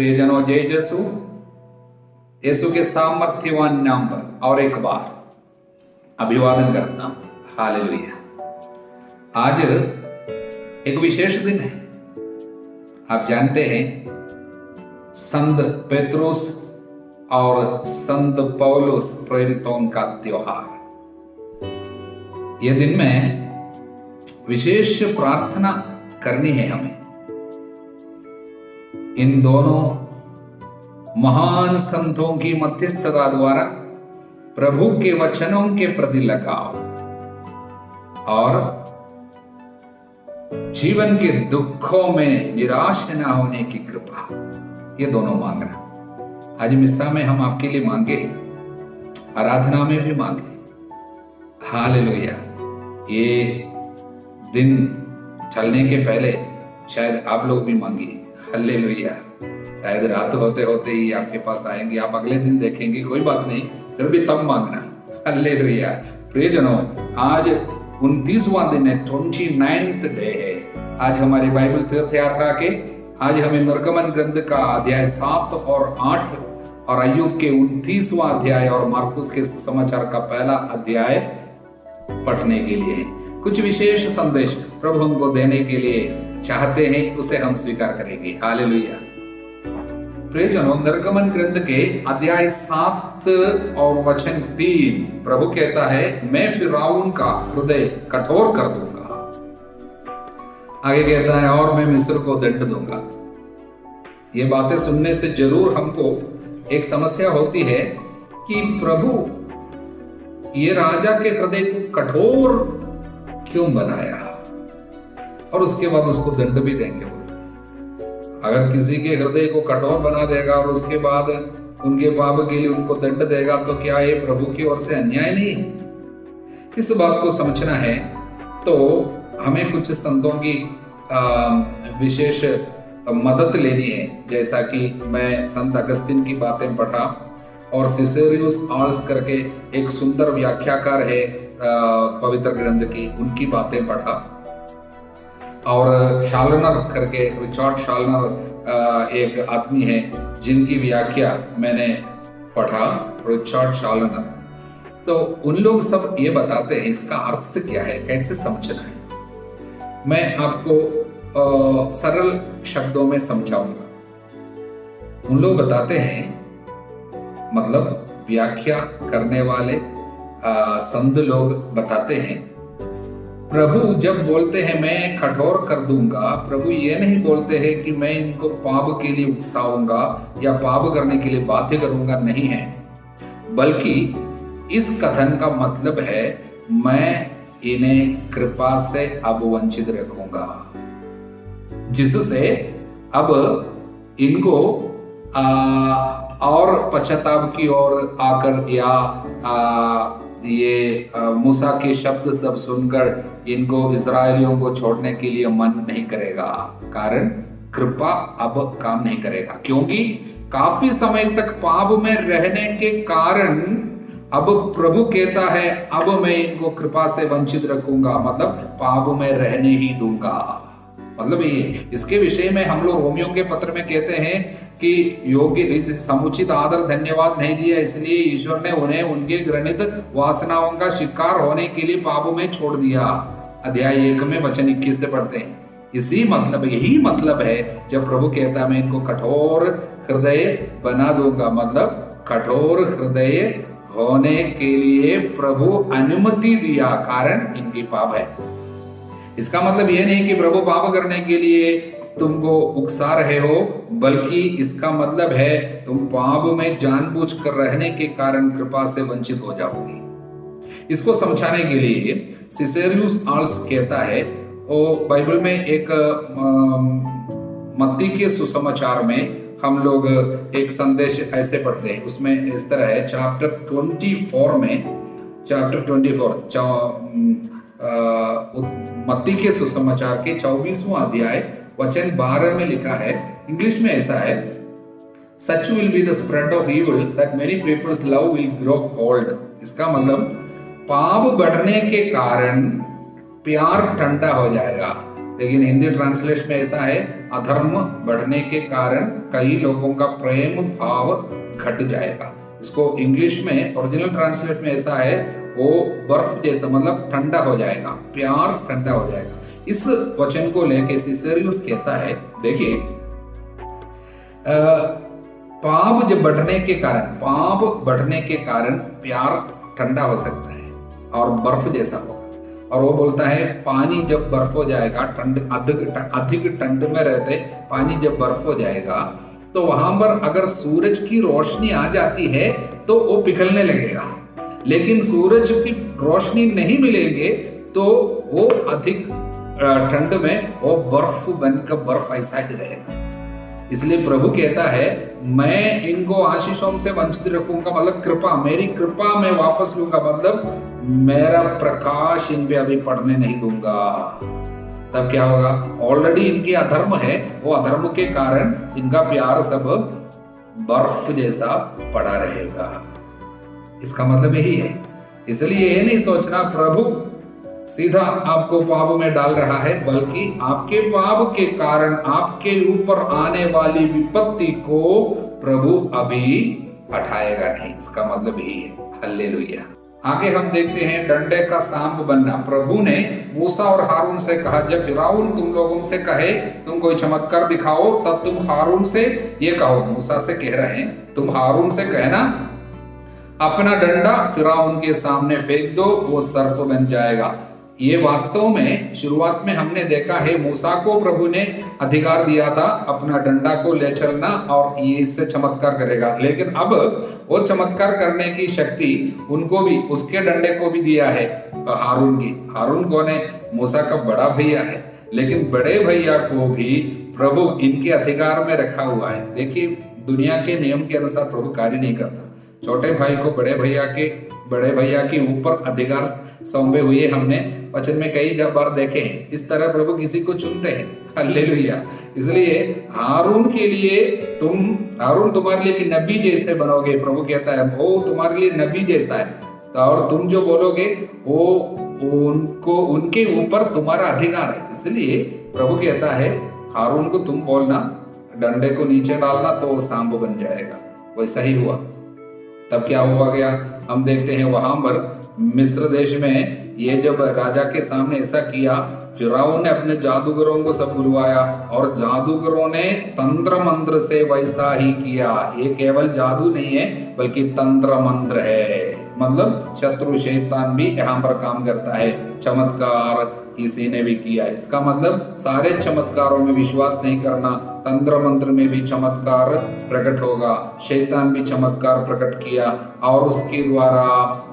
प्रियजनों, जय यीशु। यीशु के सामर्थ्यवान नाम पर और एक बार अभिवादन करता हूं। हालेलुया। आज एक विशेष दिन है। आप जानते हैं, संत पेत्रुस और संत पौलुस प्रेरितों का त्योहार। यह दिन में विशेष प्रार्थना करनी है हमें। इन दोनों महान संतों की मध्यस्थता द्वारा प्रभु के वचनों के प्रति लगाव और जीवन के दुखों में निराश न होने की कृपा, ये दोनों मांगना। आज मिस्सा में हम आपके लिए मांगे, आराधना में भी मांगे। हालेलुया। ये दिन चलने के पहले शायद आप लोग भी मांगिए। हालेलुया। शायद रात होते होते ही आपके पास आएंगे, आप अगले दिन देखेंगे, कोई बात नहीं, फिर भी तब मांगना। हालेलुया। प्रियजनों, आज 29वां दिन है, 29th डे है। आज हमारी बाइबल तीर्थ यात्रा के आज हमें निर्गमन ग्रंथ का अध्याय 7 और 8 और अय्यूब के 29वां अध्याय और मार्कुस के समाचार का पहला अध्याय पढ़ने के लिए है। कुछ विशेष संदेश प्रभु हमको देने के लिए चाहते हैं, उसे हम स्वीकार करेंगे। हालेलुया। प्रियजनों, निर्गमन ग्रंथ के अध्याय 7 और वचन 3 प्रभु कहता है, मैं फिरौन का हृदय कठोर कर दूंगा। आगे कहता है, और मैं मिस्र को दंड दूंगा। ये बातें सुनने से जरूर हमको एक समस्या होती है कि प्रभु ये राजा के हृदय को कठोर क्यों बनाया, और उसके बाद उसको दंड भी देंगे। अगर किसी के हृदय को कठोर बना देगा और उसके बाद उनके पाप के लिए उनको दंड देगा, तो क्या ये प्रभु की ओर से अन्याय नहीं? इस बात को समझना है तो हमें कुछ संतों की विशेष मदद लेनी है। जैसा कि मैं संत अगस्तिन की बातें पढ़ा और सिसेरियस आल्स करके एक सुंदर व्याख्याकार है पवित्र ग्रंथ की, उनकी बातें पढ़ा। और शालनर करके रिचर्ड शालनर एक आदमी है जिनकी व्याख्या मैंने पढ़ा, रिचर्ड शालनर। तो उन लोग सब ये बताते हैं इसका अर्थ क्या है, कैसे समझना है। मैं आपको सरल शब्दों में समझाऊंगा। उन लोग बताते हैं, मतलब व्याख्या करने वाले संत लोग बताते हैं, प्रभु जब बोलते हैं मैं कठोर कर दूंगा, प्रभु ये नहीं बोलते हैं कि मैं इनको पाप के लिए उकसाऊंगा या पाप करने के लिए बाध्य करूंगा, नहीं है। बल्कि इस कथन का मतलब है, मैं इन्हें कृपा से अब वंचित रखूंगा, जिससे अब इनको और पश्चाताप की ओर आकर या ये मूसा के शब्द सब सुनकर इनको इस्राएलियों को छोड़ने के लिए मन नहीं करेगा। कारण कृपा अब काम नहीं करेगा, क्योंकि काफी समय तक पाप में रहने के कारण अब प्रभु कहता है, अब मैं इनको कृपा से वंचित रखूंगा, मतलब पाप में रहने ही दूंगा। मतलब ये इसके विषय में हम लोग रोमियो के पत्र में कहते हैं कि योग्य समुचित आदर धन्यवाद नहीं दिया, इसलिए ईश्वर ने उन्हें उनके घृणित वासनाओं का शिकार होने के लिए पापों में छोड़ दिया। अध्याय 1 में वचन 21 से पढ़ते हैं। यही मतलब है जब प्रभु कहता है मैं इनको कठोर हृदय बना दूंगा, मतलब कठोर हृदय होने के लिए प्रभु अनुमति दिया, कारण इनकी पाप है। इसका मतलब यह नहीं कि प्रभु पाप करने के लिए तुमको उकसा रहे हो, बल्कि इसका मतलब है तुम पाप में जानबूझकर रहने के कारण कृपा से वंचित हो जाओगे। इसको समझाने के लिए सिसेरियस आल्स कहता है, और बाइबल में एक मत्ती के सुसमाचार में हम लोग एक संदेश ऐसे पढ़ते हैं, उसमें इस तरह है, चैप्टर 24 मत्ती के सुसमाचार के 24वां अध्याय वचन 12 में लिखा है। इंग्लिश में ऐसा है, Such will be the spread of evil that many people's love will grow cold। इसका मतलब पाप बढ़ने के कारण प्यार ठंडा हो जाएगा। लेकिन हिंदी ट्रांसलेशन में ऐसा है, अधर्म बढ़ने के कारण कई लोगों का प्रेम भाव घट जाएगा। इसको इंग्लिश में ओरिजिनल ट्रांसलेशन में ऐसा है, वो बर्फ जैसा, मतलब ठंडा हो जाएगा, प्यार ठंडा हो जाएगा। इस वचन को लेके सिसेरियस कहता है, देखिए पाप जब बढ़ने के कारण प्यार ठंडा हो सकता है और बर्फ जैसा होगा। और वो बोलता है पानी जब बर्फ हो जाएगा, अधिक ठंड में रहते पानी जब बर्फ हो जाएगा तो वहां पर अगर सूरज की रोशनी आ जाती है तो वो पिघलने लगेगा, लेकिन सूरज की रोशनी नहीं मिलेंगे तो वो अधिक ठंड में वो बर्फ बनकर बर्फ ऐसा ही रहेगा। इसलिए प्रभु कहता है मैं इनको आशीषों से वंचित रखूंगा, मतलब कृपा, मेरी कृपा मैं वापस लूंगा, मतलब मेरा प्रकाश इन पे अभी पड़ने नहीं दूंगा। तब क्या होगा, ऑलरेडी इनके अधर्म है, वो अधर्म के कारण इनका प्यार सब बर्फ जैसा पड़ा रहेगा। इसका मतलब यही है। इसलिए ये नहीं सोचना प्रभु सीधा आपको पाप में डाल रहा है, बल्कि आपके पाप के कारण आपके ऊपर आने वाली विपत्ति को प्रभु अभी हटाएगा नहीं। इसका मतलब यही है। हालेलुया। आगे हम देखते हैं डंडे का सांप बनना। प्रभु ने मूसा और हारून से कहा, जब फिरौन तुम लोगों से कहे तुम कोई चमत्कार दिखाओ, तब तुम हारून से ये कहो, मूसा से कह रहे हैं, तुम हारून से कहना अपना डंडा फिरौन के सामने फेंक दो, वो सर्प बन जाएगा। ये वास्तव में शुरुआत में हमने देखा है, मूसा को प्रभु ने अधिकार दिया था अपना डंडा को ले चलना और ये इससे चमत्कार करेगा, लेकिन अब वो चमत्कार करने की शक्ति उनको भी, उसके डंडे को भी दिया है हारून की। हारून कौन है? मूसा का बड़ा भैया है, लेकिन बड़े भैया को भी प्रभु इनके अधिकार में रखा हुआ है। देखिए दुनिया के नियम के अनुसार प्रभु कार्य नहीं करता। छोटे भाई को बड़े भैया के ऊपर अधिकार सौंपे हुए हमने वचन में कई बार देखे हैं। इस तरह प्रभु किसी को चुनते हैं। हालेलुया। इसलिए हारून के लिए हारून तुम्हारे लिए नबी जैसे बनोगे। प्रभु कहता है वो तुम्हारे लिए नबी जैसा है, और तुम जो बोलोगे वो उनके ऊपर तुम्हारा अधिकार है। इसलिए प्रभु कहता है हारून को तुम बोलना, डंडे को नीचे डालना तो वो सांप बन जाएगा। वैसा ही हुआ। तब क्या हुआ गया हम देखते हैं, वहां पर मिस्र देश में ये जब राजा के सामने ऐसा किया, फिरौन ने अपने जादूगरों को सब बुलवाया और जादूगरों ने तंत्र मंत्र से वैसा ही किया। ये केवल जादू नहीं है बल्कि तंत्र मंत्र है, मतलब शत्रु शैतान भी यहाँ पर काम करता है। चमत्कार इसी ने भी किया। इसका मतलब सारे चमत्कारों में विश्वास नहीं करना। तंत्र मंत्र में भी चमत्कार प्रकट होगा, शैतान भी चमत्कार प्रकट किया और उसके द्वारा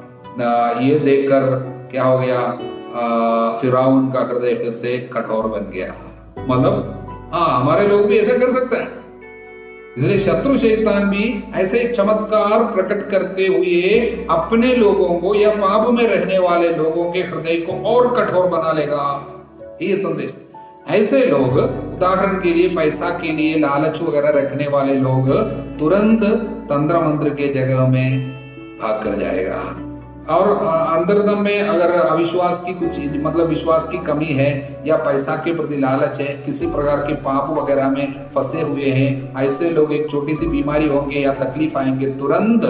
ये देखकर क्या हो गया, फिरौन का हृदय फिर से कठोर बन गया। मतलब हमारे लोग भी ऐसा कर सकते हैं। इसलिए शत्रु शैतान भी ऐसे चमत्कार प्रकट करते हुए अपने लोगों को या पाप में रहने वाले लोगों के हृदय को और कठोर बना लेगा। ये संदेश। ऐसे लोग, उदाहरण के लिए पैसा के लिए लालच वगैरह रखने वाले लोग, तुरंत तंत्र मंत्र के जगह में भाग कर जाएगा। और अंतर्दम में अगर अविश्वास की कुछ, मतलब विश्वास की कमी है या पैसा के प्रति लालच है, किसी प्रकार के पाप वगैरह में फंसे हुए हैं, ऐसे लोग एक छोटी सी बीमारी होंगे या तकलीफ आएंगे, तुरंत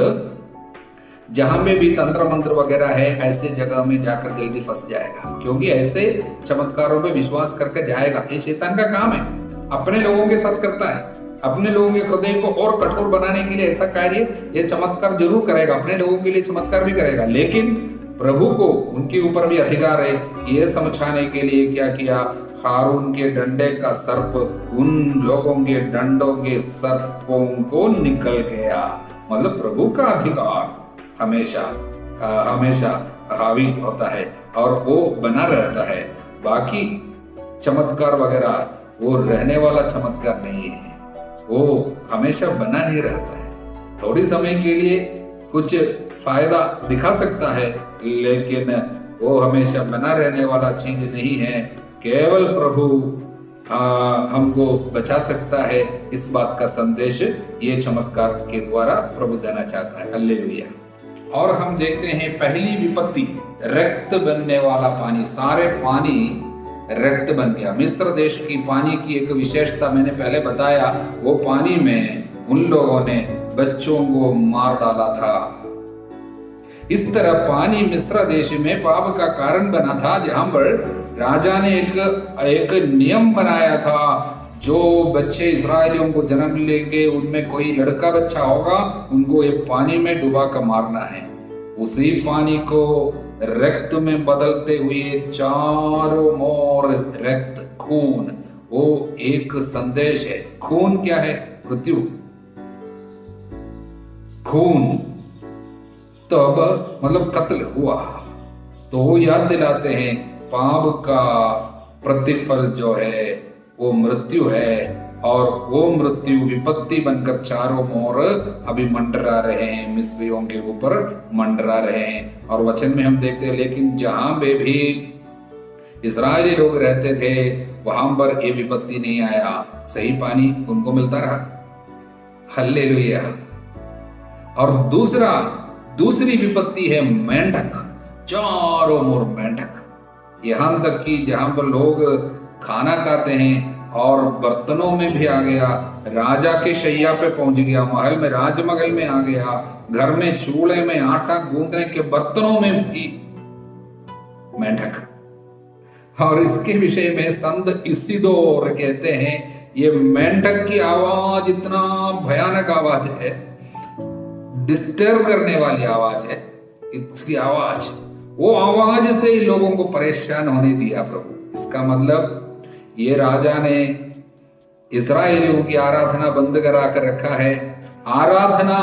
जहां में भी तंत्र मंत्र वगैरह है ऐसे जगह में जाकर जल्दी फंस जाएगा, क्योंकि ऐसे चमत्कारों पे विश्वास करके जाएगा। ये शैतान का काम है, अपने लोगों के साथ करता है। अपने लोगों के हृदय को और कठोर बनाने के लिए ऐसा कार्य ये चमत्कार जरूर करेगा, अपने लोगों के लिए चमत्कार भी करेगा, लेकिन प्रभु को उनके ऊपर भी अधिकार है। ये समझाने के लिए क्या किया, हारून के डंडे का सर्प उन लोगों के डंडों के सर्पों को निकल गया। मतलब प्रभु का अधिकार हमेशा हावी होता है और वो बना रहता है। बाकी चमत्कार वगैरह वो रहने वाला चमत्कार नहीं है, वो हमेशा बना नहीं रहता है। थोड़ी समय के लिए कुछ फायदा दिखा सकता है, लेकिन वो हमेशा बना रहने वाला चीज नहीं है। केवल प्रभु हमको बचा सकता है। इस बात का संदेश ये चमत्कार के द्वारा प्रभु देना चाहता है। हालेलुया। और हम देखते हैं पहली विपत्ति, रक्त बनने वाला पानी। सारे पानी रक्त बन गया। मिस्र देश की पानी की एक विशेषता मैंने पहले बताया, वो पानी में उन लोगों ने बच्चों को मार डाला था। इस तरह पानी मिस्र देश में पाप का कारण बना था, जहां पर राजा ने एक नियम बनाया था, जो बच्चे इस्राएलियों को जन्म लेंगे उनमें कोई लड़का बच्चा होगा, उनको ये पानी में डुबा कर मारना है। उसी पानी को रक्त में बदलते हुए चारों ओर रक्त, खून, वो एक संदेश है। खून क्या है? मृत्यु। खून तो अब मतलब कत्ल हुआ, तो वो याद दिलाते हैं पाप का प्रतिफल जो है वो मृत्यु है, और वो मृत्यु विपत्ति बनकर चारों ओर अभी मंडरा रहे हैं, मिस्रियों के ऊपर मंडरा रहे हैं। और वचन में हम देखते हैं, लेकिन जहां पे भी इस्राएली लोग रहते थे वहां पर ये विपत्ति नहीं आया, सही पानी उनको मिलता रहा। हालेलुया। और दूसरी विपत्ति है मेंढक, चारों ओर मेंढक, यहां तक कि जहां पर लोग खाना खाते हैं और बर्तनों में भी आ गया, राजा के शैया पे पहुंच गया, महल में, राजमहल में आ गया, घर में चूल्हे में आटा गूंदने के बर्तनों में भी मेंढक। और इसके विषय में संत इसिदोर कहते हैं, ये मेंढक की आवाज इतना भयानक आवाज है, डिस्टर्ब करने वाली आवाज है। इसकी आवाज, वो आवाज से ही लोगों को परेशान होने दिया प्रभु। इसका मतलब ये राजा ने इस्राएलियों की आराधना बंद करा कर रखा है। आराधना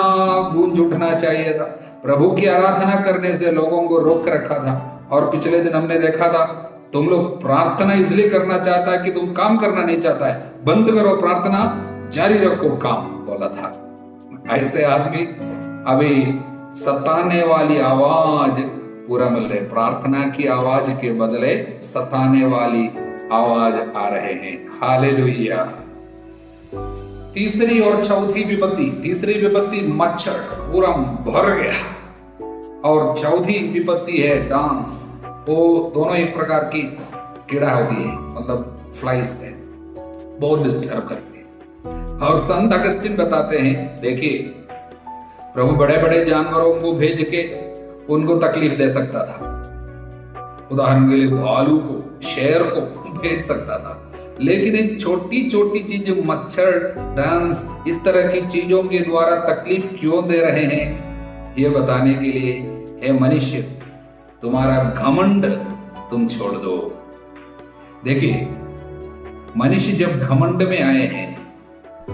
गूंज उठना चाहिए था, प्रभु की आराधना करने से लोगों को रोक रखा था। और पिछले दिन हमने देखा था, तुम लोग प्रार्थना इसलिए करना चाहता है कि तुम काम करना नहीं चाहता है, बंद करो प्रार्थना, जारी रखो काम, बोला था। ऐसे आदमी अभी सताने वाली आवाज पूरा मिल रहे, प्रार्थना की आवाज के बदले सताने वाली आवाज आ रहे हैं। हालेलुया। तीसरी और चौथी विपत्ति, तीसरी विपत्ति मच्छर पूरा भर गया, और चौथी विपत्ति है डांस। वो दोनों एक प्रकार की कीड़ा होती है, मतलब फ्लाइज है, बहुत डिस्टर्ब करती है। और संत अगस्तिन बताते हैं, देखिए प्रभु बड़े बड़े जानवरों को भेज के उनको तकलीफ दे सकता था, उदाहरण के लिए भालू को, शेर को भेज सकता था, लेकिन एक छोटी छोटी चीज मच्छर, डांस, इस तरह की चीजों के द्वारा तकलीफ क्यों दे रहे हैं, ये बताने के लिए, हे मनुष्य, तुम्हारा घमंड तुम छोड़ दो। देखिए, मनुष्य जब घमंड में आए हैं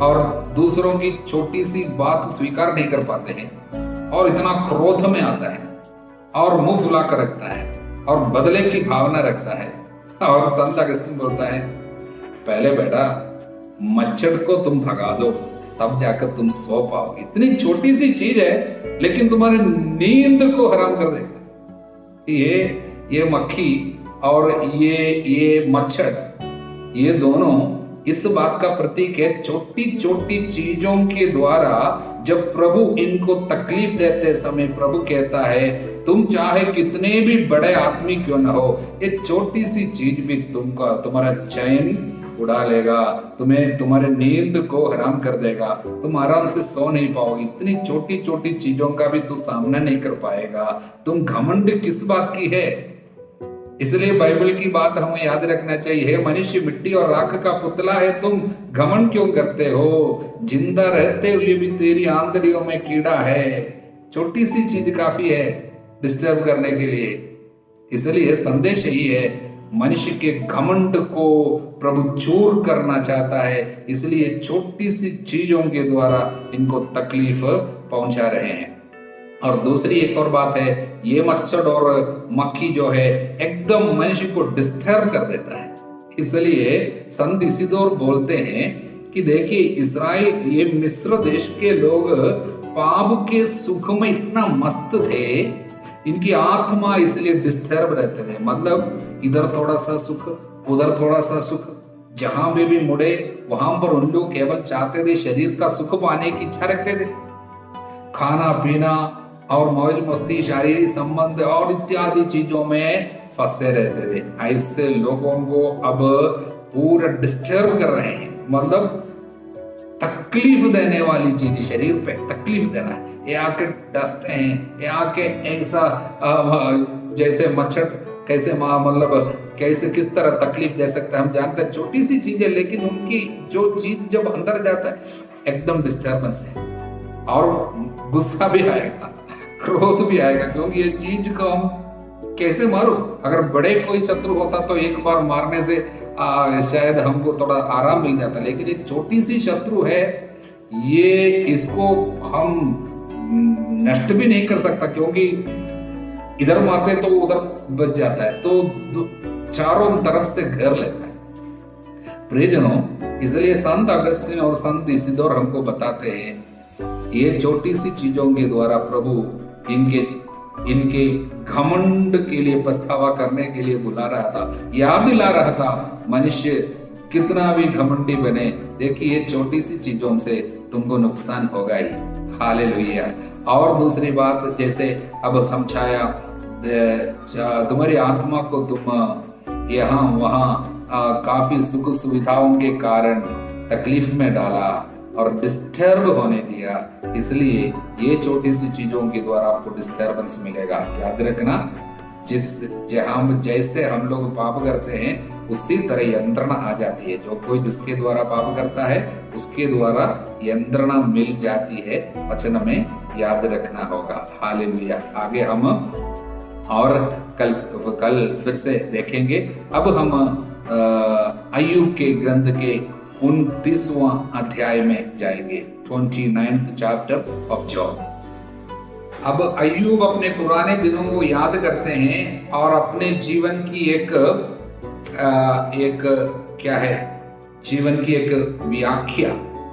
और दूसरों की छोटी सी बात स्वीकार नहीं कर पाते हैं, और इतना क्रोध में आता है और मुंह फुला कर रखता है और बदले की भावना रखता है। और संत अगस्तिन बोलता है, पहले बेटा मच्छर को तुम भगा दो, तब जाकर तुम सो पाओगे। इतनी छोटी सी चीज है, लेकिन तुम्हारे नींद को हराम कर देगा। ये मक्खी और ये मच्छर, ये दोनों इस बात का प्रतीक है, छोटी छोटी चीजों के द्वारा जब प्रभु इनको तकलीफ देते समय प्रभु कहता है, तुम चाहे कितने भी बड़े आदमी क्यों ना हो, ये छोटी सी चीज भी तुम्हारा चैन उड़ा लेगा, तुम्हें तुम्हारे नींद को हराम कर देगा, तुम आराम से सो नहीं पाओगे। इतनी छोटी छोटी चीजों का भी तू सामना नहीं कर पाएगा, तुम घमंड किस बात की है। इसलिए बाइबल की बात हमें याद रखना चाहिए, मनुष्य मिट्टी और राख का पुतला है, तुम घमंड क्यों करते हो, जिंदा रहते हुए भी तेरी आंतड़ियों में कीड़ा है। छोटी सी चीज काफी है डिस्टर्ब करने के लिए। इसलिए संदेश यही है, मनुष्य के घमंड को प्रभु चूर करना चाहता है, इसलिए छोटी सी चीजों के द्वारा इनको तकलीफ पहुंचा रहे हैं। और दूसरी एक और बात है, ये मच्छर और मक्खी जो है एकदम मनुष्य को डिस्टर्ब कर देता है। इसलिए संत इसिदोर बोलते हैं कि देखिए, इस्राएल, ये मिस्र देश के लोग पाप के सुख में इतना मस्त थे, इनकी आत्मा इसलिए डिस्टर्ब रहते थे। मतलब इधर थोड़ा सा सुख, उधर थोड़ा सा सुख, जहां भी मुड़े वहां पर उन लोग केवल चाहते थे शरीर का सुख पाने की इच्छा रखते थे। खाना पीना और मौज मस्ती, शारीरिक संबंध और इत्यादि चीजों में फंसे रहते थे, ऐसे लोगों को अब पूरा डिस्टर्ब कर रहे हैं। मतलब तकलीफ देने वाली चीज, शरीर पे तकलीफ देना है, ये आके डसते हैं, ये आके ऐसा जैसे मच्छर कैसे मतलब कैसे किस तरह तकलीफ दे सकता है हम जानते हैं, छोटी सी चीज है, लेकिन उनकी जो चीज जब अंदर जाता है एकदम डिस्टर्बेंस है और गुस्सा भी आएगा, क्रोध भी आएगा, क्योंकि ये चीज को हम कैसे मारो। अगर बड़े कोई शत्रु होता तो एक बार मारने से शायद हमको थोड़ा आराम मिल जाता, लेकिन ये छोटी सी शत्रु है, ये इसको हम नष्ट भी नहीं कर सकता, क्योंकि इधर मारते तो उधर बच जाता है, तो चारों तरफ से घेर लेता है। प्रियजनों, इसलिए संत अगस्तीन और संत इसिदोर हमको बताते हैं ये छोटी सी चीजों के द्वारा प्रभु इनके घमंड के लिए पछतावा करने के लिए बुला रहा था, याद दिला रहा था। मनुष्य कितना भी घमंडी बने, देखिए ये छोटी सी चीजों से तुमको नुकसान होगा ही। हालेलुया। और दूसरी बात, जैसे अब समझाया, तुम्हारी आत्मा को तुम यहाँ वहाँ काफी सुख सुविधाओं के कारण तकलीफ में डाला और डिस्टर्ब होने दिया, इसलिए ये छोटी सी चीजों के द्वारा आपको डिस्टर्बेंस मिलेगा। याद रखना, जैसे हम लोग पाप करते हैं उसी तरह यंत्रणा आ जाती है। जो कोई जिसके द्वारा पाप करता है उसके द्वारा यंत्रणा मिल जाती है, वचन में याद रखना होगा। हालेलुया। आगे हम और कल फिर से देखेंगे। अब हम अय्यूब के ग्रंथ के 29वां अध्याय में जाएंगे, 29th chapter of Job। अब अय्यूब अपने पुराने दिनों को याद करते हैं और अपने जीवन की एक क्या है, जीवन की एक व्याख्या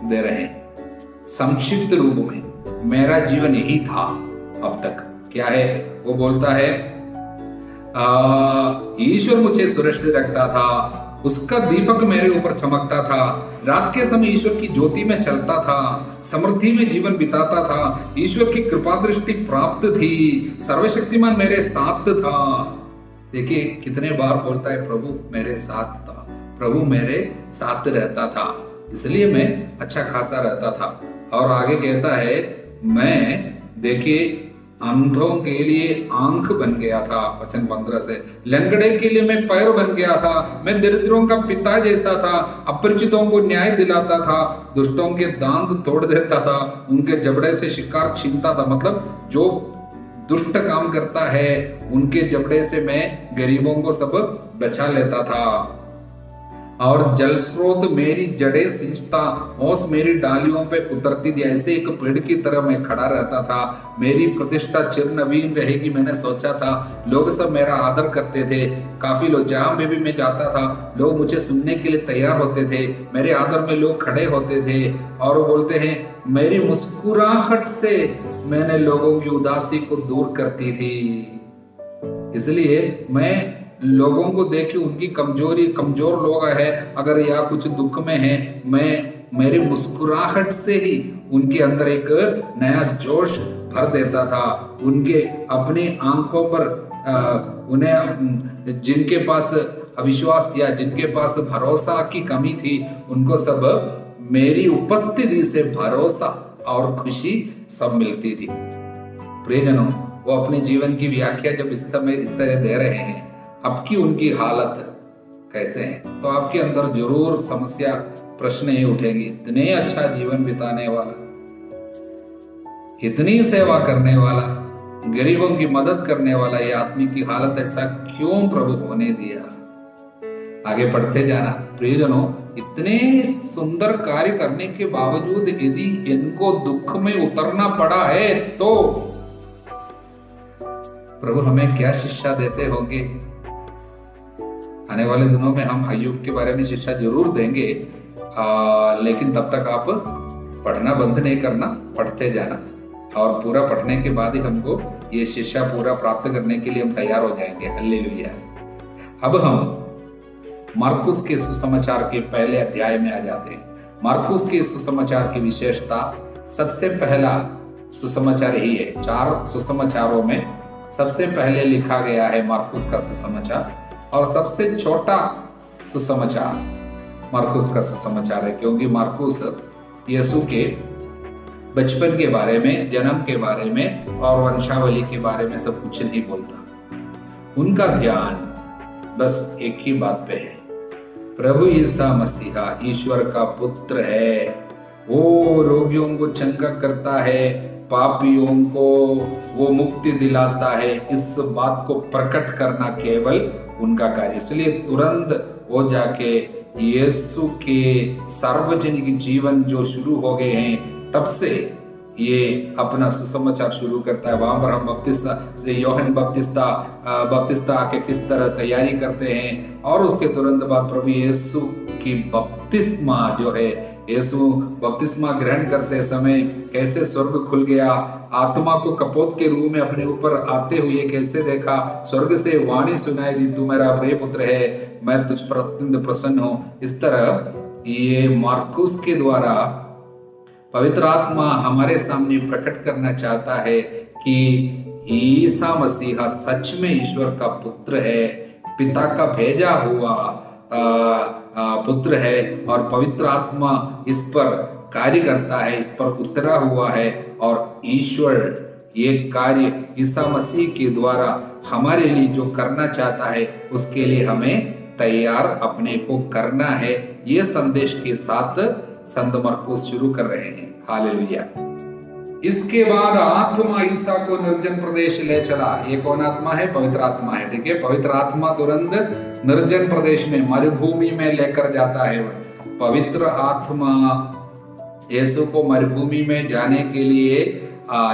दे रहे हैं संक्षिप्त रूप में। मेरा जीवन यही था अब तक। क्या है वो बोलता है, ईश्वर मुझे सुरक्षित रखता था, उसका दीपक मेरे ऊपर चमकता था, रात के समय ईश्वर की ज्योति में चलता था, समृद्धि में जीवन बिताता था, ईश्वर की कृपा दृष्टि प्राप्त थी, सर्वशक्तिमान मेरे साथ था। देखिए कितने बार बोलता है प्रभु मेरे साथ था, प्रभु मेरे साथ रहता था, इसलिए मैं अच्छा खासा रहता था। और आगे कहता है, मैं देखिए अंधों के लिए आंख बन गया था, वचन 15 से, लंगड़े के लिए मैं पैर बन गया था, मैं दरिद्रों का पिता जैसा था, अपरिचितों को न्याय दिलाता था, दुष्टों के दांत तोड़ देता था, उनके जबड़े से शिकार छीनता था। मतलब जो दुष्ट काम करता है उनके जबड़े से मैं गरीबों को सब बचा लेता था। और जल स्रोत मेरी जड़ें सिंचता, ओस मेरी डालियों पे उतरती थी, ऐसे एक पेड़ की तरह मैं खड़ा रहता था। मेरी प्रतिष्ठा चिर नवीन रहेगी, मैंने सोचा था। लोग सब मेरा आदर करते थे, काफी लोग, जहां में भी मैं जाता था लोग मुझे सुनने के लिए तैयार होते थे, मेरे आदर में लोग खड़े होते थे। और वो बोलते हैं, मेरी मुस्कुराहट से मैंने लोगों की उदासी को दूर करती थी। इसलिए मैं लोगों को देखी, उनकी कमजोर लोग है अगर या कुछ दुख में है, मैं मेरी मुस्कुराहट से ही उनके अंदर एक नया जोश भर देता था। उनके अपनी आंखों पर उन्हें जिनके पास अविश्वास या जिनके पास भरोसा की कमी थी, उनको सब मेरी उपस्थिति से भरोसा और खुशी सब मिलती थी। प्रियजनों, वो अपने जीवन की व्याख्या जब इस तरह दे रहे हैं, आपकी उनकी हालत कैसे है, तो आपके अंदर जरूर समस्या, प्रश्न ये उठेंगे। इतने अच्छा जीवन बिताने वाला, इतनी सेवा करने वाला, गरीबों की मदद करने वाला, ये आदमी की हालत ऐसा क्यों प्रभु होने दिया। आगे पढ़ते जाना। प्रियजनों, इतने सुंदर कार्य करने के बावजूद यदि इनको दुख में उतरना पड़ा है तो प्रभु हमें क्या शिक्षा देते होंगे। आने वाले दिनों में हम अय्यूब के बारे में शिक्षा जरूर देंगे, लेकिन तब तक आप पढ़ना बंद नहीं करना, पढ़ते जाना, और पूरा पढ़ने के बाद ही हमको ये शिक्षा पूरा प्राप्त करने के लिए हम तैयार हो जाएंगे। हालेलुया। अब हम मार्कुस के सुसमाचार के पहले अध्याय में आ जाते हैं। मार्कुस के सुसमाचार की विशेषता, सबसे पहला सुसमाचार यही है। 4 सुसमाचारों में सबसे पहले लिखा गया है मार्कुस का सुसमाचार, और सबसे छोटा सुसमाचार मार्कुस का सुसमाचार है, क्योंकि मार्कुस यीशु के बचपन के बारे में, जन्म के बारे में और वंशावली के बारे में सब कुछ नहीं बोलता। उनका ध्यान बस एक ही बात पे है, प्रभु यीशु मसीहा ईश्वर का पुत्र है, वो रोगियों को चंगा करता है, पापियों को वो मुक्ति दिलाता है। इस बात को प्रकट करना केवल उनका कार्य, इसलिए तुरंत वो जाके यीशु के सार्वजनिक जीवन जो शुरू हो गए हैं तब से ये अपना सुसमाचार शुरू करता है। वहां पर हम बपतिस्मा, यूहन्ना बपतिस्मा आके किस तरह तैयारी करते हैं, और उसके तुरंत बाद प्रभु यीशु की बपतिस्मा जो है, यीशु बपतिस्मा ग्रहण करते समय कैसे स्वर्ग खुल गया, आत्मा को कपोत के रूप में अपने ऊपर आते हुए कैसे देखा, स्वर्ग से वाणी सुनाई दी, तू मेरा प्रिय पुत्र है, मैं तुझ पर अत्यंत प्रसन्न हूँ। इस तरह ये मार्कुस के द्वारा पवित्र आत्मा हमारे सामने प्रकट करना चाहता है कि ईसा मसीहा सच में ईश्वर का पुत्र है, पिता का भेजा हुआ पुत्र है, और पवित्र आत्मा इस पर कार्य करता है, इस पर उतरा हुआ है, और ईश्वर ये कार्य ईसा मसीह के द्वारा हमारे लिए जो करना चाहता है उसके लिए हमें तैयार अपने को करना है। ये संदेश के साथ संत मरकुस शुरू कर रहे हैं। हालेलुया। इसके बाद आत्मा ईसा को निर्जन प्रदेश ले चला। ये कौन आत्मा है? पवित्र आत्मा है। ठीक है, पवित्र आत्मा तुरंत निर्जन प्रदेश में, मरुभूमि में लेकर जाता है। पवित्र आत्मा यीशु को मरुभूमि में जाने के लिए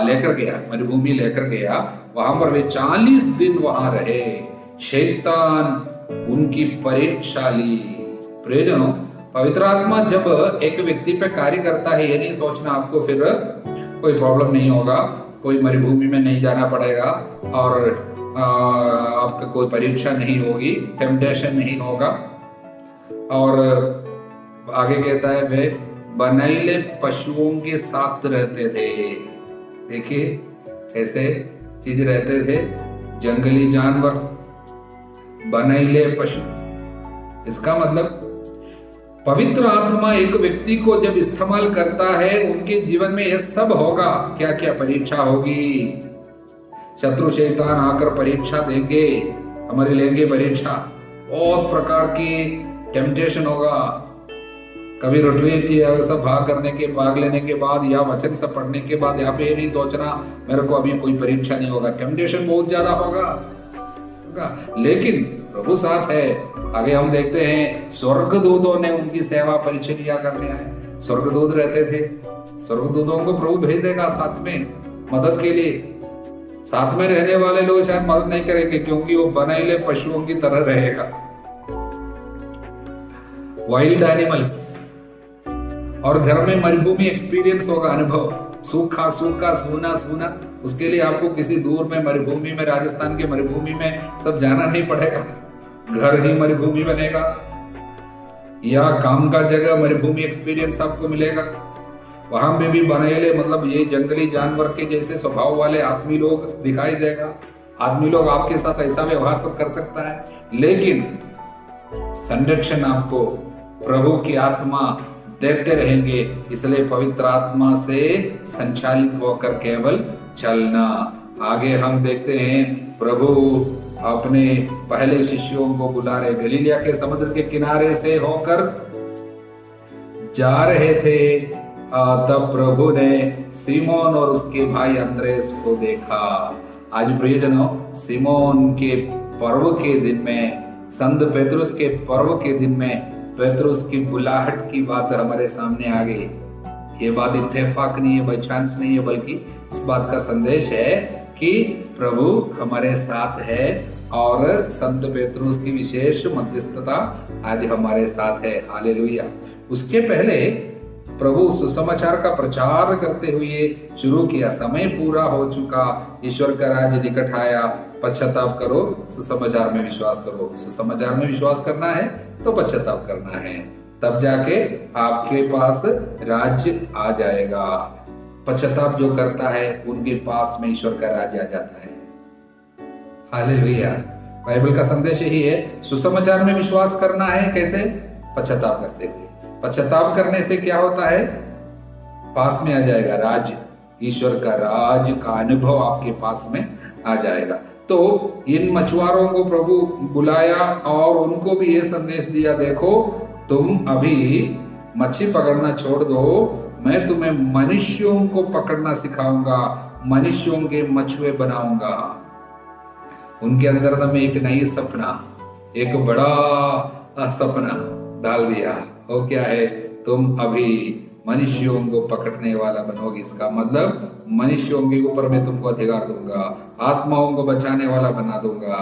लेकर गया, मरुभूमि लेकर गया। वहां पर वे 40 दिन वहां रहे। शैतान उनकी परीक्षा ली। प्रियजनों, पवित्र आत्मा जब एक व्यक्ति पे कार्य करता है, ये नहीं सोचना आपको फिर कोई प्रॉब्लम नहीं होगा, कोई मरुभूमि में नहीं जाना पड़ेगा, और आपका कोई परीक्षा नहीं होगी, टेम्पटेशन नहीं होगा। और आगे कहता है वे बनैले पशुओं के साथ रहते थे। देखिए ऐसे चीज रहते थे, जंगली जानवर, बनैले पशु। इसका मतलब पवित्र आत्मा एक व्यक्ति को जब इस्तेमाल करता है, उनके जीवन में यह सब होगा। क्या क्या परीक्षा होगी? शत्रु शैतान आकर परीक्षा देंगे, हमारे लेंगे परीक्षा, बहुत प्रकार की टेम्पटेशन होगा। कभी रोटरी सब भाग लेने के बाद या वचन सब पढ़ने के बाद यहाँ पे ये नहीं सोचना मेरे को अभी कोई परीक्षा नहीं होगा। टेम्पटेशन बहुत ज्यादा होगा, लेकिन प्रभु साथ है। आगे हम देखते हैं स्वर्गदूतों ने उनकी सेवा परिचर्या करने आए। स्वर्गदूत रहते थे, स्वर्गदूतों को प्रभु भेज देगा साथ में मदद के लिए। साथ में रहने वाले लोग शायद मदद नहीं करेंगे, क्योंकि वो बनैले पशुओं की तरह रहेगा, वाइल्ड एनिमल्स। और घर में मरुभूमि एक्सपीरियंस होगा, अनुभव, सूखा सूखा, सूना सूना। उसके लिए आपको किसी दूर में मरुभूमि में, राजस्थान के मरुभूमि में सब जाना नहीं पड़ेगा, घर ही मरुभूमि बनेगा, या काम का जगह मरुभूमि एक्सपीरियंस आपको मिलेगा। वहां में भी बनैले मतलब ये जंगली जानवर के जैसे स्वभाव वाले आदमी लोग दिखाई देगा। आदमी लोग आपके साथ ऐसा व्यवहार सब कर सकता है, लेकिन संरक्षण आपको प्रभु की आत्मा देते रहेंगे। इसलिए पवित्र आत्मा से संचालित होकर केवल चलना। आगे हम देखते हैं प्रभु अपने पहले शिष्यों को बुला रहे। गलीलिया के समुद्र के किनारे से होकर जा रहे थे, तब प्रभु ने सिमोन और उसके भाई अंद्रेस को देखा। आज प्रियजनों, सिमोन के पर्व के दिन में, संत पेतरुस के पर्व के दिन में पेतरुस की बुलाहट की बात हमारे सामने आ गई। ये बात इत्तेफाक नहीं है, बाई चांस नहीं है, बल्कि इस बात का संदेश है कि प्रभु हमारे साथ है, और संत पेतरुस की विशेष मध्यस्थता आज हमारे साथ है। हालेलुया। उसके पहले प्रभु सुसमाचार का प्रचार करते हुए शुरू किया। समय पूरा हो चुका, ईश्वर का राज्य निकट आया, पश्चाताप करो, सुसमाचार में विश्वास करो। सुसमाचार में विश्वास करना है तो पश्चाताप करना है, तब जाके आपके पास राज्य आ जाएगा। पश्चाताप जो करता है उनके पास में ईश्वर का राज्य आ जाता है। हालेलुया। बाइबल का संदेश यही है, सुसमाचार में विश्वास करना है कैसे? पश्चाताप करते हुए। पश्चाताप करने से क्या होता है? पास में आ जाएगा राज्य, ईश्वर का राज का अनुभव आपके पास में आ जाएगा। तो इन मछुआरों को प्रभु बुलाया और उनको भी ये संदेश दिया, देखो तुम अभी मच्छी पकड़ना छोड़ दो, मैं तुम्हें मनुष्यों को पकड़ना सिखाऊंगा, मनुष्यों के मछुए बनाऊंगा। उनके अंदर में एक नई सपना, एक बड़ा सपना डाल दिया। वो क्या है? तुम अभी मनुष्यों को पकड़ने वाला बनोगे। इसका मतलब मनुष्यों के ऊपर मैं तुमको अधिकार दूंगा, आत्माओं को बचाने वाला बना दूंगा।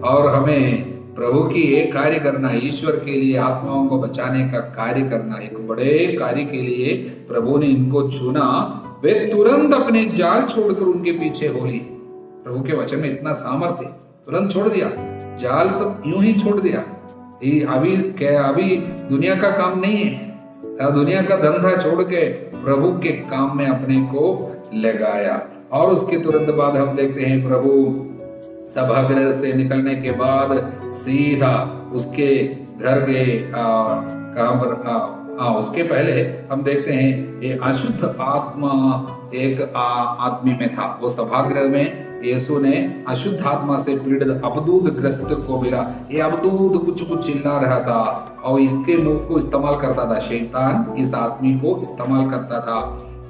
और हमें प्रभु की एक कार्य करना, ईश्वर के लिए आत्माओं को बचाने का कार्य करना, एक बड़े कार्य के लिए प्रभु ने इनको चुना। वे तुरंत अपने जाल छोड़कर उनके पीछे हो ली। प्रभु के वचन में इतना सामर्थ्य, तुरंत छोड़ दिया जाल, सब यूं ही छोड़ दिया। अभी दुनिया का काम नहीं है, दुनिया का धंधा छोड़ के प्रभु के काम में अपने को लगाया। और उसके तुरंत बाद हम देखते हैं प्रभु सभागृह से निकलने के बाद सीधा उसके घर गए। कहां पर? उसके पहले हम देखते हैं ये अशुद्ध आत्मा एक आदमी में था। वो सभागृह में यीशु ने अशुद्ध आत्मा से पीड़ित अबदूद ग्रस्त को मिला। ये अबदूद कुछ चिल्ला रहा था और इसके मुंह को इस्तेमाल करता था, शैतान इस आदमी को इस्तेमाल करता था।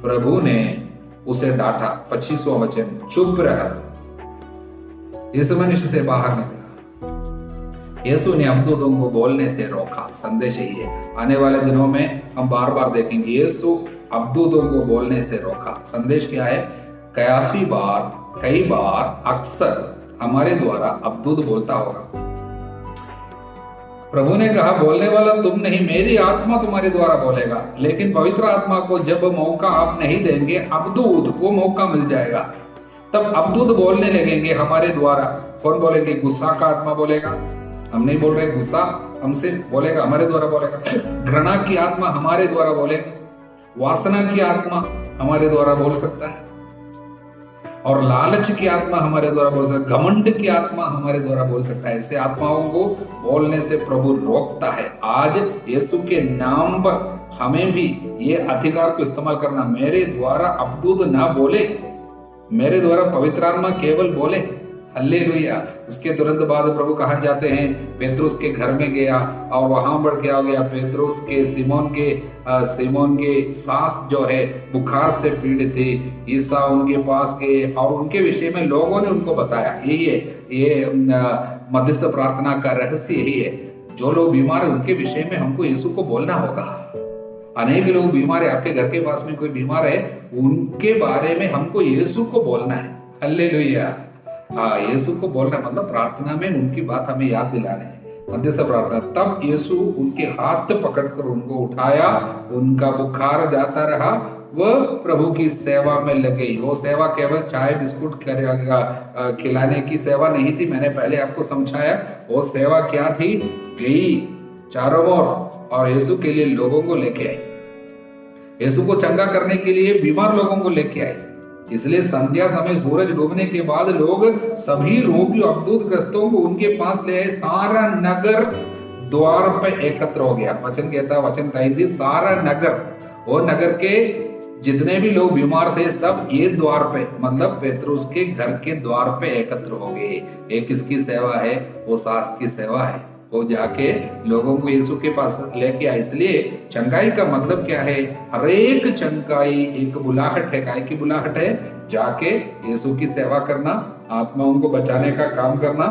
प्रभु ने उसे डांटा। 25वां वचन, चुप रहा, इस मनुष्य से बाहर निकला। यीशु ने अबदूदों को बोलने से रोका। संदेश यही है, आने वाले दिनों में हम बार बार देखेंगे यीशु अबदूदों को बोलने से रोका। संदेश क्या है? कई बार अक्सर हमारे द्वारा अबदूद बोलता होगा। प्रभु ने कहा, बोलने वाला तुम नहीं, मेरी आत्मा तुम्हारे द्वारा बोलेगा। लेकिन पवित्र आत्मा को जब मौका आप नहीं देंगे, अबदूद को मौका मिल जाएगा, तब अबदूद बोलने लगेंगे हमारे द्वारा। कौन बोलेंगे? गुस्सा का आत्मा बोलेगा। हम नहीं बोल रहे, गुस्सा हमसे बोलेगा, हमारे द्वारा बोलेगा। घृणा की आत्मा हमारे द्वारा बोलेगा। वासना की आत्मा हमारे द्वारा बोल सकता है, और लालच की आत्मा हमारे द्वारा बोल सकता है, घमंड की आत्मा हमारे द्वारा बोल सकता है। ऐसे आत्माओं को बोलने से प्रभु रोकता है। आज यीशु के नाम पर हमें भी ये अधिकार को इस्तेमाल करना। मेरे द्वारा अबदूद ना बोले, मेरे द्वारा पवित्र आत्मा केवल बोले। हालेलुया। उसके तुरंत बाद प्रभु कहाँ जाते हैं? पेत्रुस के घर में गया और वहां पर क्या हो गया? पेत्रुस के सिमोन के सास जो है बुखार से पीड़ित थे। ईसा उनके पास गए और उनके विषय में लोगों ने उनको बताया। यही है, ये मध्यस्थ प्रार्थना का रहस्य यही है। जो लोग बीमार है उनके विषय में हमको यीशु को बोलना होगा। अनेक लोग बीमार है, आपके घर के पास में कोई बीमार है, उनके बारे में हमको यीशु को बोलना है। हालेलुया। यीशु को बोलना मतलब प्रार्थना में उनकी बात हमें याद दिलाने है। मध्यस्थ प्रार्थना। तब यीशु उनके हाथ पकड़कर उनको उठाया, उनका बुखार जाता रहा, वह प्रभु की सेवा में लग गई। वो सेवा केवल चाय बिस्कुट खिलाने की सेवा नहीं थी, मैंने पहले आपको समझाया। वो सेवा क्या थी? गई चारों ओर और यीशु के लिए लोगों को लेके आई, यीशु को चंगा करने के लिए बीमार लोगों को लेके आई। इसलिए संध्या समय सूरज डूबने के बाद लोग सभी रोगियों अबदूद ग्रस्तों को उनके पास ले आए। सारा नगर द्वार पे एकत्र हो गया। वचन कहता है, वचन कही सारा नगर, वो नगर के जितने भी लोग बीमार थे सब ये द्वार पे, मतलब पेत्रुस के घर के द्वार पे एकत्र हो गए। एक किसकी सेवा है? वो सास की सेवा है। वो जाके लोगों को यीशु के पास लेके आए। इसलिए चंगाई का मतलब क्या है? हर एक चंगाई एक बुलाहट है। काय की बुलाहट है? जाके यीशु की सेवा करना, आत्माओं को बचाने का काम करना,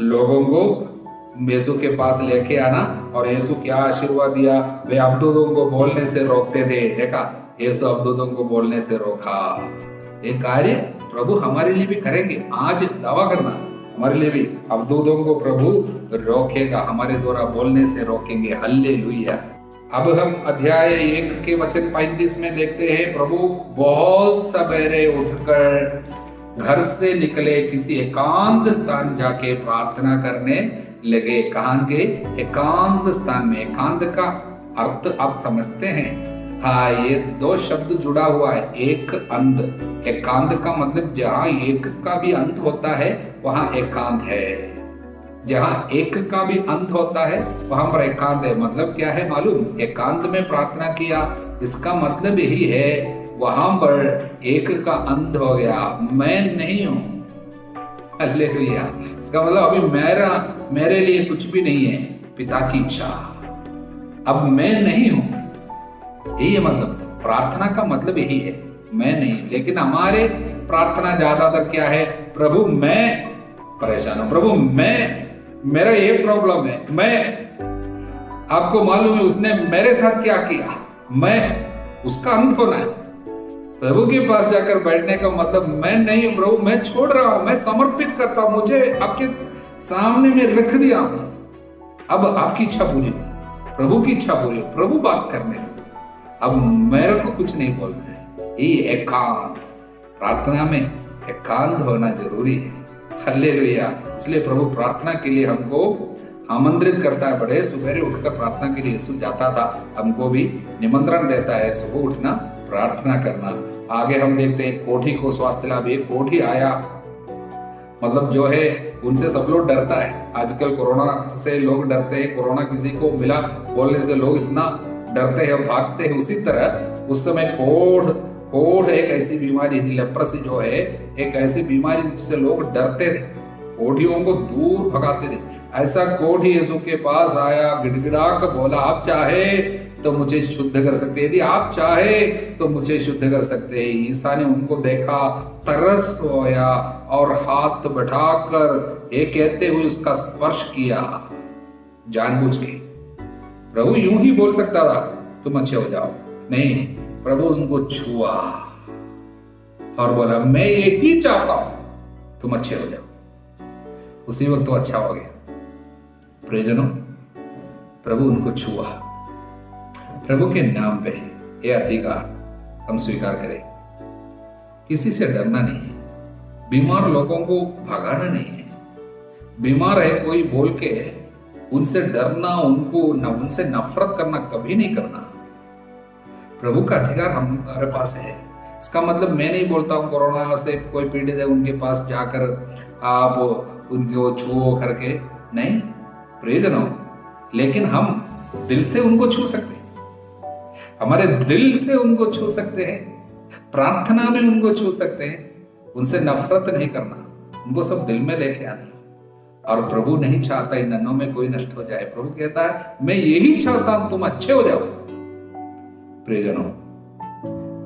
लोगों को यीशु के पास लेके आना। और यीशु क्या आशीर्वाद दिया? वे अबदूदों को बोलने से रोकते थे। देखा, यीशु अबदूदों को बोलने से रोका। ये कार्य प्रभु हमारे लिए भी करेंगे। आज दावा करना, हमारे लिए भी अबदूदों को प्रभु रोकेगा, हमारे द्वारा बोलने से रोकेंगे। हल्लेलुया। अब हम अध्याय 1 के वचन 35 में देखते हैं, प्रभु बहुत सवेरे उठकर घर से निकले, किसी एकांत स्थान जाके प्रार्थना करने लगे। कहां के? एकांत स्थान में। एकांत का अर्थ आप समझते हैं? हाँ, ये दो शब्द जुड़ा हुआ है, एक अंध। एकांत का मतलब जहां एक का भी अंत होता है वहां एकांत है, जहां एक का भी अंत होता है वहां पर एकांत है। मतलब क्या है मालूम? एकांत में प्रार्थना किया, इसका मतलब यही है वहां पर एक का अंत हो गया, मैं नहीं हूं। हालेलुया। इसका मतलब अभी मेरे लिए कुछ भी नहीं है, पिता की इच्छा, अब मैं नहीं हूं। यही है मतलब, प्रार्थना का मतलब यही है, मैं नहीं। लेकिन हमारे प्रार्थना ज्यादातर क्या है? प्रभु मैं परेशान हूं, प्रभु मेरा ये प्रॉब्लम है, आपको मालूम है उसने मेरे साथ क्या किया, उसका अंत होना है। प्रभु के पास जाकर बैठने का मतलब मैं नहीं हूं प्रभु, मैं छोड़ रहा हूं, मैं समर्पित करता हूं, मुझे आपके सामने में रख दिया हूं, अब आपकी इच्छा पूरी हो, प्रभु की इच्छा पूरी हो, प्रभु बात करने दो, अब मेरे को कुछ नहीं बोलना है। ये एकांत, प्रार्थना में एकांत होना जरूरी है। हालेलुया। इसलिए प्रभु प्रार्थना के लिए हमको आमंत्रित करता है। बड़े सवेरे उठकर प्रार्थना के लिए यीशु जाता था, हमको भी निमंत्रण देता है सुबह उठना, प्रार्थना करना। आगे हम देखते हैं कोढ़ी को स्वास्थ्य लाभ। एक कोढ़ी आया, मतलब जो है उनसे सब लोग डरता है। आजकल कोरोना से लोग डरते हैं, कोरोना किसी को मिला बोलने से लोग इतना डरते हैं, भागते हैं। उसी तरह उस समय कोढ़ एक ऐसी बीमारी थी, लेप्रोसी जो है एक ऐसी बीमारी जिससे लोग डरते थे, कोढ़ियों को दूर भगाते थे। ऐसा कोढ़ी यीशु के पास आया, गिड़गिड़ा कर बोला, आप चाहे तो मुझे शुद्ध कर सकते हैं, यदि आप चाहे तो मुझे शुद्ध कर सकते हैं। ईसा ने उनको देखा, तरस होया और हाथ बढ़ाकर ये कहते हुए उसका स्पर्श किया जानबूझ के। प्रभु यूं ही बोल सकता था तुम अच्छे हो जाओ, नहीं, प्रभु उनको छुआ और बोला मैं यही चाहता हूं तुम अच्छे हो जाओ। उसी वक्त तो अच्छा हो गया। प्रियजनों, प्रभु उनको छुआ। प्रभु के नाम पे ये अधिकार हम स्वीकार करें। किसी से डरना नहीं है, बीमार लोगों को भगाना नहीं है। बीमार है कोई बोल के उनसे डरना, उनसे नफरत करना कभी नहीं करना। प्रभु का अधिकार हमारे पास है। इसका मतलब मैं नहीं बोलता हूं कोरोना से कोई पीड़ित है उनके पास जाकर आप उनको छुओ करके, नहीं प्रियजनों, लेकिन हम दिल से उनको छू सकते हैं, हमारे दिल से उनको छू सकते हैं, प्रार्थना में उनको छू सकते हैं। उनसे नफरत नहीं करना, उनको सब दिल में लेके आना। और प्रभु नहीं चाहता इन नन्हों में कोई नष्ट हो जाए। प्रभु कहता है मैं यही चाहता हूं तुम अच्छे हो जाओ। प्रियजनों,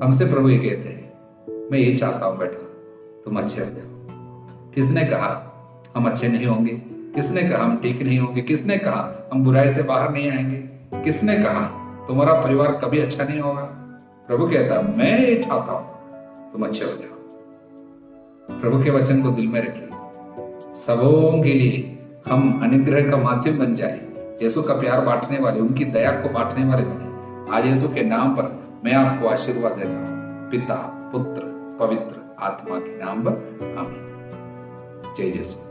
हमसे प्रभु ये कहते हैं मैं ये चाहता हूं बेटा तुम अच्छे हो जाओ। किसने कहा हम अच्छे नहीं होंगे? किसने कहा हम ठीक नहीं होंगे? किसने कहा हम बुराई से बाहर नहीं आएंगे? किसने कहा तुम्हारा परिवार कभी अच्छा नहीं होगा? प्रभु कहता मैं ये चाहता हूं तुम अच्छे हो जाओ। प्रभु के वचन को दिल में रखिए, सबों के लिए हम अनुग्रह का माध्यम बन जाए, यीशु का प्यार बांटने वाले, उनकी दया को बांटने वाले बने। आज यीशु के नाम पर मैं आपको आशीर्वाद देता हूं, पिता, पुत्र, पवित्र आत्मा के नाम पर। आमीन। जय यीशु।